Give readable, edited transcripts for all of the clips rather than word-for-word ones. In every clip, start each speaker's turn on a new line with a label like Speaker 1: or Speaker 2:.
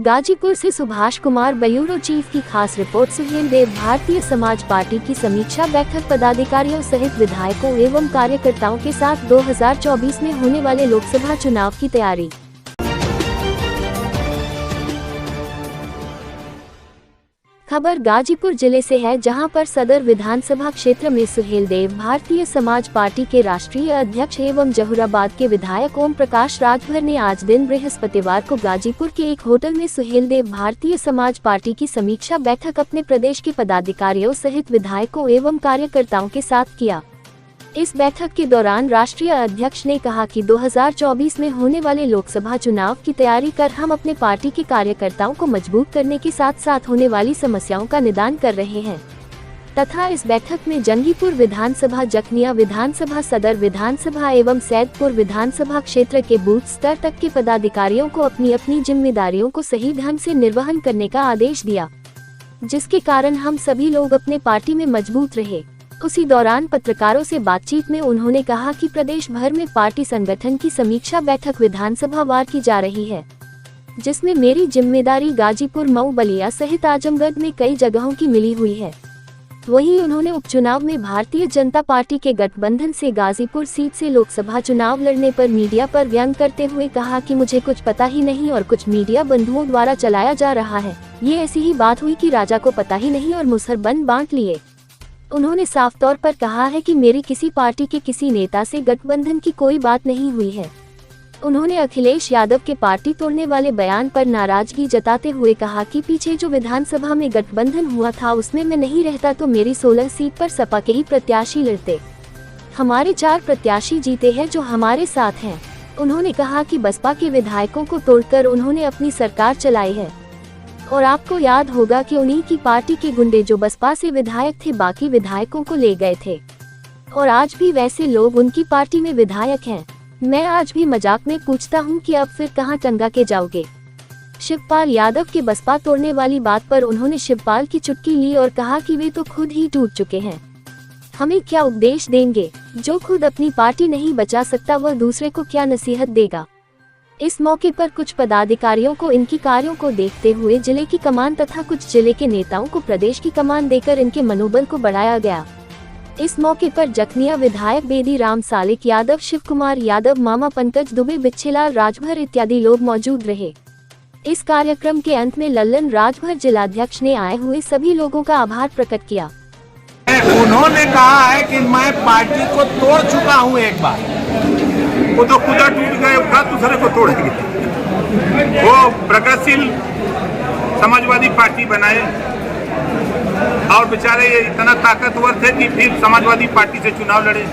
Speaker 1: गाजीपुर से Subhash Kumar bureau chief की खास रिपोर्ट। सुहेल देव। भारतीय समाज पार्टी की समीक्षा बैठक पदाधिकारियों सहित विधायकों एवं कार्यकर्ताओं के साथ 2024 में होने वाले लोकसभा चुनाव की तैयारी। खबर गाजीपुर जिले से है, जहां पर सदर विधानसभा क्षेत्र में सुहेल देव भारतीय समाज पार्टी के राष्ट्रीय अध्यक्ष एवं जहुराबाद के विधायक ओम प्रकाश राजभर ने आज दिन बृहस्पतिवार को गाजीपुर के एक होटल में सुहेल देव भारतीय समाज पार्टी की समीक्षा बैठक अपने प्रदेश के पदाधिकारियों सहित विधायकों एवं कार्यकर्ताओं के साथ किया। इस बैठक के दौरान राष्ट्रीय अध्यक्ष ने कहा कि 2024 में होने वाले लोकसभा चुनाव की तैयारी कर हम अपने पार्टी के कार्यकर्ताओं को मजबूत करने के साथ साथ होने वाली समस्याओं का निदान कर रहे हैं तथा इस बैठक में जंगीपुर विधानसभा, जखनिया विधानसभा, सदर विधानसभा एवं सैदपुर विधानसभा क्षेत्र के बूथ स्तर तक के पदाधिकारियों को अपनी अपनी जिम्मेदारियों को सही ढंग से निर्वहन करने का आदेश दिया, जिसके कारण हम सभी लोग अपने पार्टी में मजबूत रहे। उसी दौरान पत्रकारों से बातचीत में उन्होंने कहा कि प्रदेश भर में पार्टी संगठन की समीक्षा बैठक विधानसभा वार की जा रही है, जिसमें मेरी जिम्मेदारी गाजीपुर, मऊ, बलिया सहित आजमगढ़ में कई जगहों की मिली हुई है। वहीं उन्होंने उपचुनाव में भारतीय जनता पार्टी के गठबंधन से गाजीपुर सीट से लोकसभा चुनाव लड़ने पर मीडिया पर व्यंग करते हुए कहा कि मुझे कुछ पता ही नहीं और कुछ मीडिया बंधुओं द्वारा चलाया जा रहा है। ये ऐसी ही बात हुई कि राजा को पता ही नहीं और मुसहर बन बांट लिए। उन्होंने साफ तौर पर कहा है कि मेरी किसी पार्टी के किसी नेता से गठबंधन की कोई बात नहीं हुई है। उन्होंने अखिलेश यादव के पार्टी तोड़ने वाले बयान पर नाराजगी जताते हुए कहा कि पीछे जो विधानसभा में गठबंधन हुआ था उसमें मैं नहीं रहता तो मेरी 16 सीट पर सपा के ही प्रत्याशी लड़ते। हमारे 4 प्रत्याशी जीते हैं जो हमारे साथ हैं। उन्होंने कहा कि बसपा के विधायकों को तोड़कर उन्होंने अपनी सरकार चलाई है और आपको याद होगा कि उन्हीं की पार्टी के गुंडे जो बसपा से विधायक थे बाकी विधायकों को ले गए थे और आज भी वैसे लोग उनकी पार्टी में विधायक हैं। मैं आज भी मजाक में पूछता हूं कि अब फिर कहां टंगा के जाओगे। शिवपाल यादव के बसपा तोड़ने वाली बात पर उन्होंने शिवपाल की चुटकी ली और कहा कि वे तो खुद ही टूट चुके हैं, हमें क्या उपदेश देंगे। जो खुद अपनी पार्टी नहीं बचा सकता वह दूसरे को क्या नसीहत देगा। इस मौके पर कुछ पदाधिकारियों को इनकी कार्यों को देखते हुए जिले की कमान तथा कुछ जिले के नेताओं को प्रदेश की कमान देकर इनके मनोबल को बढ़ाया गया। इस मौके पर जखनिया विधायक बेदी राम सालिक यादव, शिव कुमार यादव, मामा पंकज दुबे, बिच्छेलाल राजभर इत्यादि लोग मौजूद रहे। इस कार्यक्रम के अंत में लल्लन राजभर जिलाध्यक्ष ने आए हुए सभी लोगों का आभार प्रकट किया।
Speaker 2: उन्होंने कहा है कि मैं पार्टी को तोड़ चुका हूं एक बार, वो तो खुदा टूट गए, उठा दूसरे को तोड़ेंगे। वो प्रगतिशील समाजवादी पार्टी बनाए और बेचारे ये इतना ताकतवर थे कि फिर समाजवादी पार्टी से चुनाव लड़े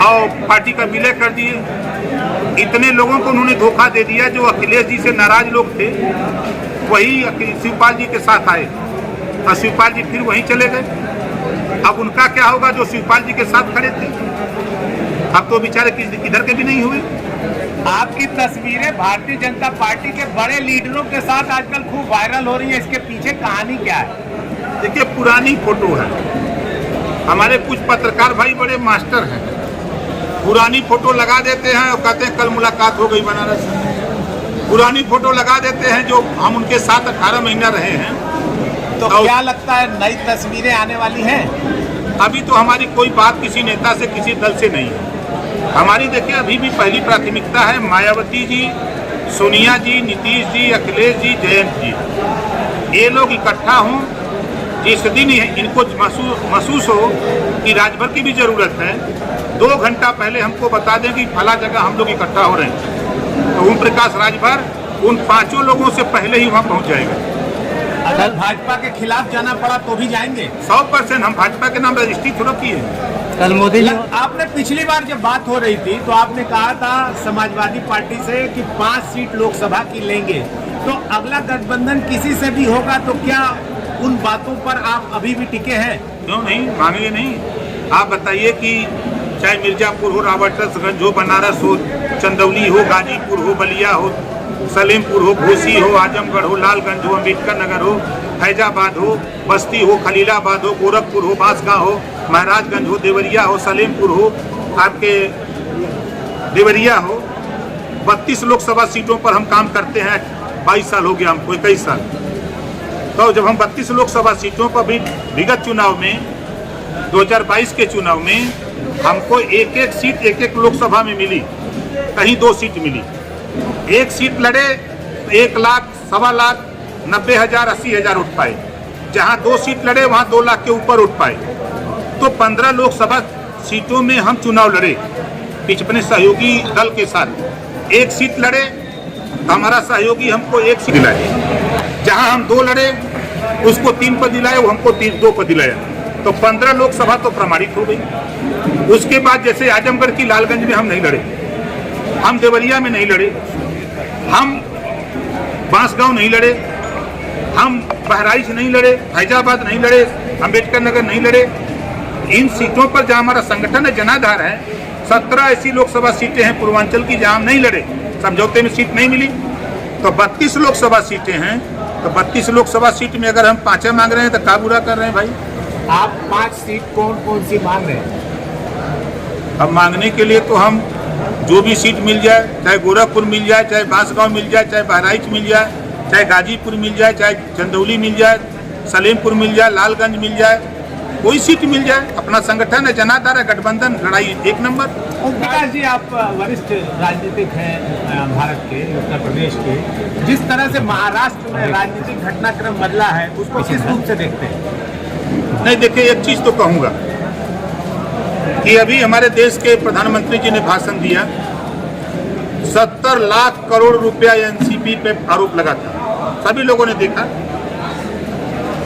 Speaker 2: और पार्टी का विलय कर दिए। इतने लोगों को उन्होंने धोखा दे दिया। जो अखिलेश जी से नाराज लोग थे वही शिवपाल जी के साथ आए और शिवपाल जी फिर वहीं चले गए। अब उनका क्या होगा जो शिवपाल जी के साथ खड़े थे। अब तो बेचारे इधर के भी नहीं हुए।
Speaker 3: आपकी तस्वीरें भारतीय जनता पार्टी के बड़े लीडरों के साथ आजकल खूब वायरल हो रही है, इसके पीछे कहानी क्या है?
Speaker 2: देखिए, पुरानी फोटो है। हमारे कुछ पत्रकार भाई बड़े मास्टर हैं, पुरानी फोटो लगा देते हैं और कहते हैं कल मुलाकात हो गई बनारस। पुरानी फोटो लगा देते हैं जो हम उनके साथ 18 महीना रहे हैं।
Speaker 3: तो क्या लगता है नई तस्वीरें आने वाली हैं?
Speaker 2: अभी तो हमारी कोई बात किसी नेता से, किसी दल से नहीं है। हमारी देखिए अभी भी पहली प्राथमिकता है मायावती जी, सोनिया जी, नीतीश जी, अखिलेश जी, जयंत जी, ये लोग इकट्ठा हों। जिस दिन इनको महसूस हो कि राजभर की भी जरूरत है, 2 घंटा पहले हमको बता दें कि फला जगह हम लोग इकट्ठा हो रहे हैं, तो ओम प्रकाश राजभर उन 5 लोगों से पहले ही वहाँ पहुँच जाएगा।
Speaker 3: अगर भाजपा के खिलाफ जाना पड़ा तो भी जाएंगे?
Speaker 2: 100%। हम भाजपा के नाम रजिस्ट्री थोड़ा किए।
Speaker 3: कल मोदी जी, आपने पिछली बार जब बात हो रही थी तो आपने कहा था समाजवादी पार्टी से कि 5 सीट लोकसभा की लेंगे, तो अगला गठबंधन किसी से भी होगा तो क्या उन बातों पर आप अभी भी टिके हैं?
Speaker 2: क्यों नहीं, मांगे नहीं। आप बताइए कि चाहे मिर्जापुर हो, रावटगंज हो, बनारस हो, चंदौली हो, गाजीपुर हो, बलिया हो, सलेमपुर हो, घोसी हो, आजमगढ़ हो, लालगंज हो, अम्बेडकर नगर हो, फैजाबाद हो, बस्ती हो, खलीलाबाद हो, गोरखपुर हो, बांसगांव हो, महाराजगंज हो, देवरिया हो, सलेमपुर हो, आपके देवरिया हो, 32 लोकसभा सीटों पर हम काम करते हैं। 22 साल हो गया हमको, 21 साल। तो जब हम 32 लोकसभा सीटों पर भी विगत चुनाव में 2022 के चुनाव में हमको एक एक सीट एक एक लोकसभा में मिली, कहीं 2 सीट मिली। एक सीट लड़े तो 1 लाख, 1.25 लाख, 90,000, 80,000 उठ पाए। जहां 2 सीट लड़े वहां 2 लाख के ऊपर उठ पाए। तो 15 लोकसभा सीटों में हम चुनाव लड़े अपने सहयोगी दल के साथ। 1 सीट लड़े तो हमारा सहयोगी हमको 1 सीट दिलाए। जहां हम 2 लड़े उसको 3 पद दिलाए, वो हमको 2 पद दिलाया। तो 15 लोकसभा तो प्रमाणित हो गई। उसके बाद जैसे आजमगढ़ की लालगंज में हम नहीं लड़े, हम देवरिया में नहीं लड़े, हम बांसगांव नहीं लड़े, हम बहराइच नहीं लड़े, फैजाबाद नहीं लड़े, अंबेडकर नगर नहीं लड़े। इन सीटों पर जहां हमारा संगठन है, जनाधार है, 17 ऐसी लोकसभा सीटें हैं पूर्वांचल की जहां हम नहीं लड़े, समझौते में सीट नहीं मिली। तो 32 लोकसभा सीटें हैं। तो 32 लोकसभा सीट में अगर हम 5 मांग रहे हैं तो क्या बुरा कर रहे हैं भाई?
Speaker 3: आप 5 सीट कौन कौन सी मांग रहे हैं?
Speaker 2: अब मांगने के लिए तो हम जो भी सीट मिल जाए, चाहे गोरखपुर मिल जाए, चाहे बांसगांव मिल जाए, चाहे बहराइच मिल जाए, चाहे गाजीपुर मिल जाए, चाहे चंदौली मिल जाए, सलेमपुर मिल जाए, लालगंज मिल जाए, कोई सीट मिल जाए। अपना संगठन है, जनाधार है, गठबंधन, लड़ाई 1 नंबर।
Speaker 3: प्रकाश जी, आप वरिष्ठ राजनीतिक हैं भारत के, उत्तर प्रदेश के। जिस तरह से महाराष्ट्र में राजनीतिक घटनाक्रम बदला है, उसको किस रूप से देखते हैं?
Speaker 2: नहीं, देखिए, एक चीज तो कहूंगा कि अभी हमारे देश के प्रधानमंत्री जी ने भाषण दिया, 70 लाख करोड़ रुपया एनसीपी पे आरोप लगा था, सभी लोगों ने देखा।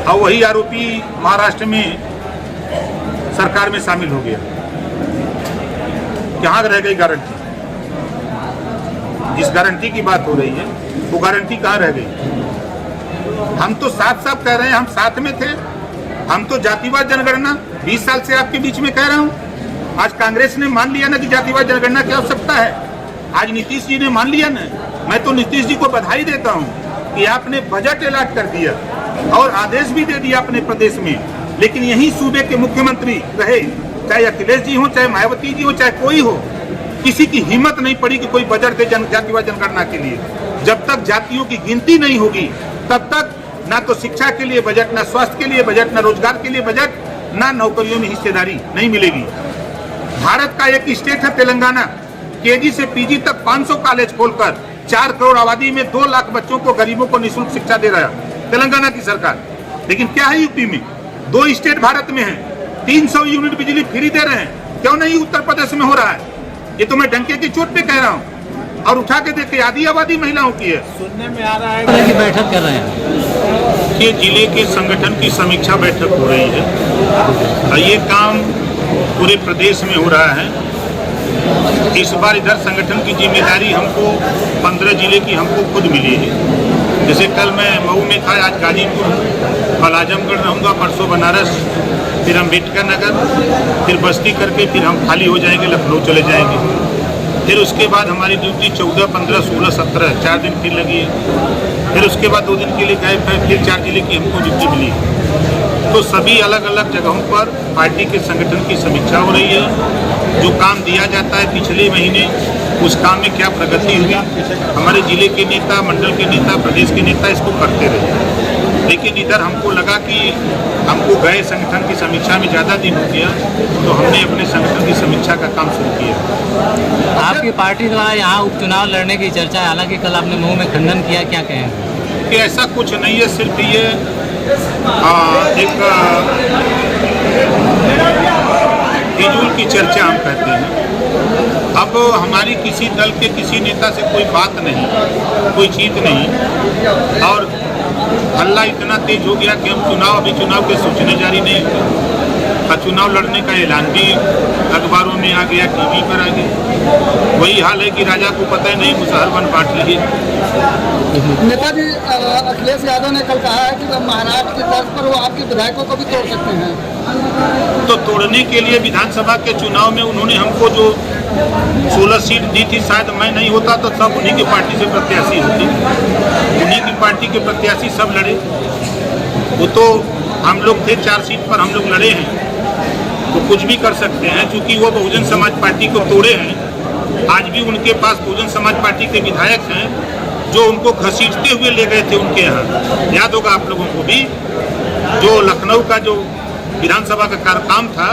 Speaker 2: और वही आरोपी महाराष्ट्र में सरकार में शामिल हो गया। कहाँ रह गई गारंटी? जिस गारंटी की बात हो रही है वो गारंटी कहाँ रह गई? हम तो साफ साफ कह रहे हैं, हम साथ में थे। हम तो जातिवाद जनगणना 20 साल से आपके बीच में कह रहा हूँ। आज कांग्रेस ने मान लिया ना कि जातिवाद जनगणना की आवश्यकता है। आज नीतीश जी ने मान लिया ना। मैं तो नीतीश जी को बधाई देता हूँ कि आपने बजट अलॉट कर दिया और आदेश भी दे दिया अपने प्रदेश में। लेकिन यही सूबे के मुख्यमंत्री रहे, चाहे अखिलेश जी हो, चाहे मायावती जी हो, चाहे कोई हो, किसी की हिम्मत नहीं पड़ी कि कोई बजट दे जातिवाद जनगणना के लिए। जब तक जातियों की गिनती नहीं होगी तब तक ना तो शिक्षा के लिए बजट, ना स्वास्थ्य के लिए बजट, ना रोजगार के लिए बजट, ना नौकरियों में हिस्सेदारी नहीं मिलेगी। भारत का एक स्टेट है तेलंगाना, केजी से पीजी तक 500 कॉलेज खोलकर 4 करोड़ आबादी में 2 लाख बच्चों को, गरीबों को निःशुल्क शिक्षा दे रहा है तेलंगाना की सरकार। लेकिन क्या है यूपी में? 2 स्टेट भारत में है, 300 यूनिट बिजली फ्री दे रहे हैं। क्यों नहीं उत्तर प्रदेश में हो रहा है? ये तो मैं डंके की चोट पे कह रहा हूँ। और उठा के देखिए, आधी आबादी महिलाओं की है।
Speaker 3: सुनने में आ रहा है कि
Speaker 4: बैठक कर रहे हैं,
Speaker 2: ये जिले के संगठन की समीक्षा बैठक हो रही है और ये काम पूरे प्रदेश में हो रहा है। इस बार इधर संगठन की जिम्मेदारी हमको 15 जिले की हमको खुद मिली है। जैसे कल मैं मऊ में था, आज गाजीपुर हूँ, कल आजमगढ़ रहूँगा, परसों बनारस, फिर अम्बेडकर नगर, फिर बस्ती करके फिर हम खाली हो जाएंगे, लखनऊ चले जाएंगे। फिर उसके बाद हमारी ड्यूटी 14, 15, 16, 17 4 दिन फिर लगी है। फिर उसके बाद 2 दिन के लिए गए, फिर 4 जिले की हमको ड्यूटी मिली। तो सभी अलग अलग जगहों पर पार्टी के संगठन की समीक्षा हो रही है। जो काम दिया जाता है पिछले महीने, उस काम में क्या प्रगति हुई, हमारे जिले के नेता, मंडल के नेता, प्रदेश के नेता इसको करते रहे। लेकिन इधर हमको लगा कि हमको गए संगठन की समीक्षा में ज़्यादा दिन हो गया, तो हमने अपने संगठन की समीक्षा का काम शुरू किया।
Speaker 4: आपकी पार्टी द्वारा यहाँ उपचुनाव लड़ने की चर्चा है, हालांकि कल आपने मऊ में खंडन किया, क्या कहें?
Speaker 2: कि ऐसा कुछ नहीं है, सिर्फ ये एक फिजूल की चर्चा हम कहते हैं। अब हमारी किसी दल के किसी नेता से कोई बात नहीं, कोई चीज नहीं, और हल्ला इतना तेज हो गया कि हम चुनाव के सूचना जारी नहीं हुई। चुनाव लड़ने का ऐलान भी अखबारों में आ गया, टीवी पर आ गया। वही हाल है कि राजा को पता ही नहीं, मुसहर वन बांट लिए।
Speaker 5: नेताजी अखिलेश यादव ने कल कहा है कि महाराष्ट्र की तर्ज पर वो आपके विधायकों को भी तोड़ सकते हैं।
Speaker 2: तो तोड़ने के लिए विधानसभा के चुनाव में उन्होंने हमको जो 16 सीट दी थी, शायद मैं नहीं होता तो सब उन्हीं की पार्टी से प्रत्याशी होती, उन्हीं की पार्टी के प्रत्याशी सब लड़े। वो तो हम लोग थे, 4 सीट पर हम लोग लड़े हैं, तो कुछ भी कर सकते हैं। क्योंकि वो बहुजन समाज पार्टी को तोड़े हैं, आज भी उनके पास बहुजन समाज पार्टी के विधायक हैं, जो उनको घसीटते हुए ले गए थे उनके यहाँ। याद होगा आप लोगों को भी, जो लखनऊ का जो विधानसभा का कार्यक्रम था,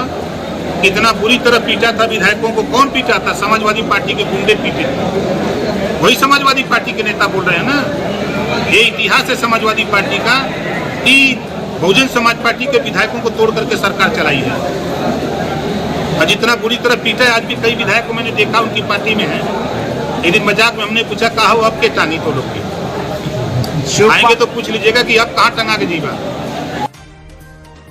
Speaker 2: कितना बुरी तरह पीटा था विधायकों को। कौन पीटा था? समाजवादी पार्टी के गुंडे पीटे थे। वही समाजवादी पार्टी के नेता बोल रहे हैं ना। ये इतिहास है समाजवादी पार्टी का कि बहुजन समाज पार्टी के विधायकों को तोड़ करके सरकार चलाई है। और जितना बुरी तरह पीटा है, आज भी कई विधायक मैंने देखा उनकी पार्टी में है। एक दिन मजाक में हमने पूछा, कहा हो अब के टांगी तो लोग आएंगे तो पूछ लीजिएगा कि अब कहाँ टंगा के जीवा।